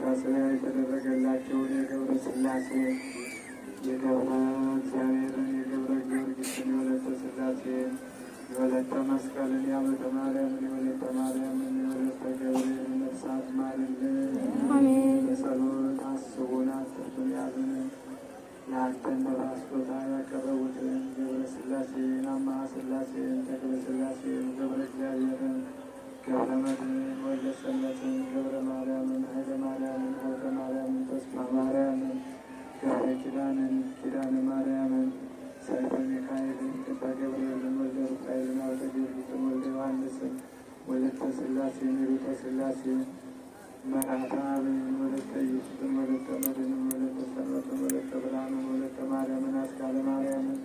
መታሰቢያ የተደረገላቸውን የገብረ ሥላሴ የገብረ እግዚአብሔርን የገብረ ጊዮርጊስን የወለተ ሥላሴን የወለተ መስቀልን የዓመተ ማርያምን የወለተ ማርያምን የወለተ ገብርኤልን ነፍሳት ማርልን። በጸሎት አስቡን አትርሱን ያሉን ለአንተ እንደ ስጦታ ያቀረቡትን ገብረ ሥላሴን አምሃ ሥላሴን ተክለ ሥላሴን ገብረ እግዚአብሔርን ገብረ መድኅንን ወልደ ሰንበትን ገብረ ማርያምን ኃይለ ማርያምን ሀብተ ማርያምን ተስፋ ማርያምን ገብረ ኪዳንን ኪዳነ ማርያምን ሰይፈ ሚካኤልን ቅባ ገብርኤልን ወልደ ሩፋኤልን ሀብተ ጊዮርጊስን ወልደ ዮሐንስን ወለተ ሥላሴን ሂሩተ ሥላሴን መርዓተ አብን ወለተ ኢየሱስን ወለተ መድኅንን ወለተ ሰንበትን ወለተ ብርሃንን ወለተ ማርያምን አስካለ ማርያምን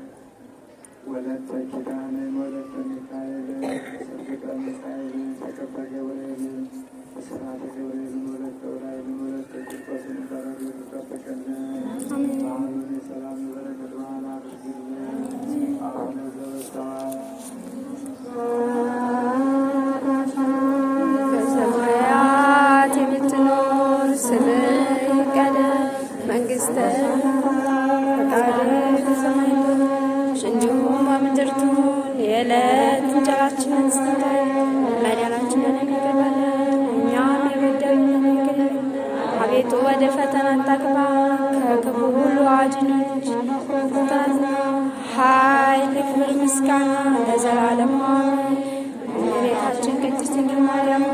ወለተ ኪዳንን ወለተ ሚካኤልን ሰብቀ ሚካኤልን ተቀባ ገብርኤልን ስርዓተ ገብርኤልን ወለተ ዑራኤልን ወለተ ቂርቆስን በረድኤቱ ጠብቀልን። በዓሉን የሰላም የበረከት በዓል አድርግልን። አቡነ ዘበሰማያት በሰማያት የምትኖር ስምህ ይቀደስ፣ መንግሥትህ ፈቃድህ በሰማይ እንደሆነች እንዲሁም በምድር ትሁን። የዕለት እንጀራችንን ስጠን፣ በደላችንን ይቅር በለን እኛም የበደሉንን ይቅር በለን። አቤቱ ወደ ፈተና አታግባን፣ ከክፉ ሁሉ አድነን እንጂ ኃይል፣ ክብር፣ ምስጋና ለዘላለሙ አሜን። እመቤታችን ቅድስት ድንግል ማርያም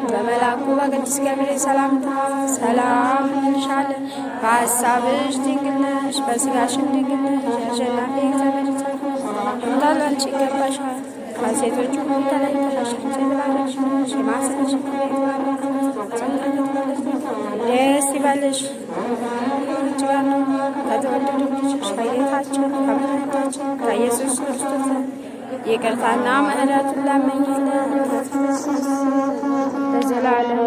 በመልአኩ በቅዱስ ገብርኤል ሰላምታ ሰላም እንልሻለን። በሐሳብሽ ድንግል ነሽ፣ በሥጋሽም ድንግል ነሽ። የአሸናፊ እግዚአብሔር እንዳንቺ ይገባሻል። ከሴቶች ሁሉ ተለይተሽ የተባረክሽ ነሽ፣ የማኅፀንሽ ፍሬ የተባረከ ነው። ደስ ይበልሽ ከአንቺ ጋር ነው ከተወደደው ልጅሽ ከጌታችን ከመድኃኒታችን ከኢየሱስ ክርስቶስ ይቅርታና ምሕረቱን ለምኝልን ለዘላለሙ